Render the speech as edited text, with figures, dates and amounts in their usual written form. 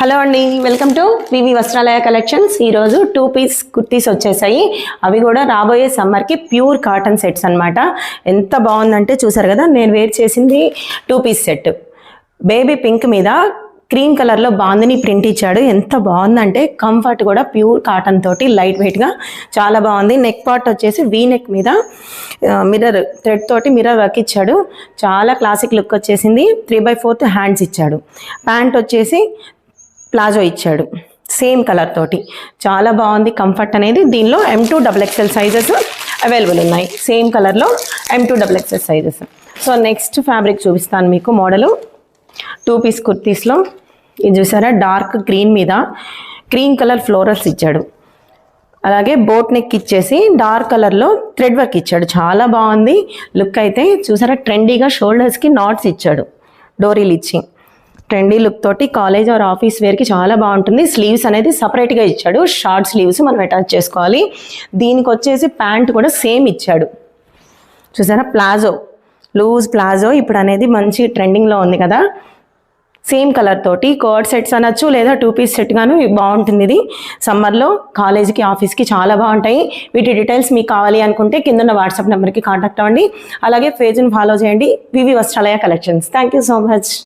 Hello అండి, welcome to V V Vastralaya collections. ఈరోజు 2 piece kurtis వచ్చేసాయి. అవి కూడా రాబోయే సమ్మర్కి ప్యూర్ కాటన్ సెట్స్ అనమాట. ఎంత బాగుందంటే చూసారు కదా, నేను వేర్ చేసింది 2 పీస్ సెట్. బేబీ పింక్ మీద క్రీమ్ కలర్లో బాందిని ప్రింట్ ఇచ్చాడు. ఎంత బాగుందంటే కంఫర్ట్ కూడా ప్యూర్ కాటన్ తోటి లైట్ వెయిట్గా చాలా బాగుంది. నెక్ పార్ట్ వచ్చేసి వీ నెక్ మీద మిర్రర్ థ్రెడ్ తోటి మిర్రర్ వర్క్ ఇచ్చాడు. చాలా క్లాసిక్ లుక్ వచ్చేసింది. 3/4 హ్యాండ్స్ ఇచ్చాడు. ప్యాంట్ వచ్చేసి ప్లాజో ఇచ్చాడు సేమ్ కలర్ తోటి. చాలా బాగుంది కంఫర్ట్ అనేది. దీనిలో M2 XXL సైజెస్ అవైలబుల్ ఉన్నాయి. సేమ్ కలర్లో M2 XXL sizes. So next fabric చూపిస్తాను మీకు. మోడలు 2 పీస్ కుర్తీస్లో ఇది చూసారా, డార్క్ గ్రీన్ మీద క్రీమ్ కలర్ ఫ్లోరల్స్ ఇచ్చాడు. అలాగే బోట్ నెక్ ఇచ్చేసి డార్క్ కలర్లో థ్రెడ్ వర్క్ ఇచ్చాడు. చాలా బాగుంది లుక్ అయితే. చూసారా, ట్రెండీగా షోల్డర్స్కి నాట్స్ ఇచ్చాడు డోరీలు ఇచ్చి. ట్రెండీ లుక్ తోటి కాలేజ్ ఆర్ ఆఫీస్ వేర్కి చాలా బాగుంటుంది. స్లీవ్స్ అనేది సపరేట్గా ఇచ్చాడు. షార్ట్ స్లీవ్స్ మనం అటాచ్ చేసుకోవాలి. దీనికి వచ్చేసి ప్యాంట్ కూడా సేమ్ ఇచ్చాడు. చూసారా, ప్లాజో, లూజ్ ప్లాజో ఇప్పుడు అనేది మంచి ట్రెండింగ్లో ఉంది కదా. సేమ్ కలర్ తోటి కోడ్ సెట్స్ అనొచ్చు, లేదా 2 పీస్ సెట్ గాను బాగుంటుంది. ఇది సమ్మర్లో కాలేజీకి ఆఫీస్కి చాలా బాగుంటాయి. వీటి డీటెయిల్స్ మీకు కావాలి అనుకుంటే కింద వాట్సాప్ నెంబర్కి కాంటాక్ట్ అవ్వండి. అలాగే పేజ్ని ఫాలో చేయండి, V V Vastralaya collections. Thank you so much.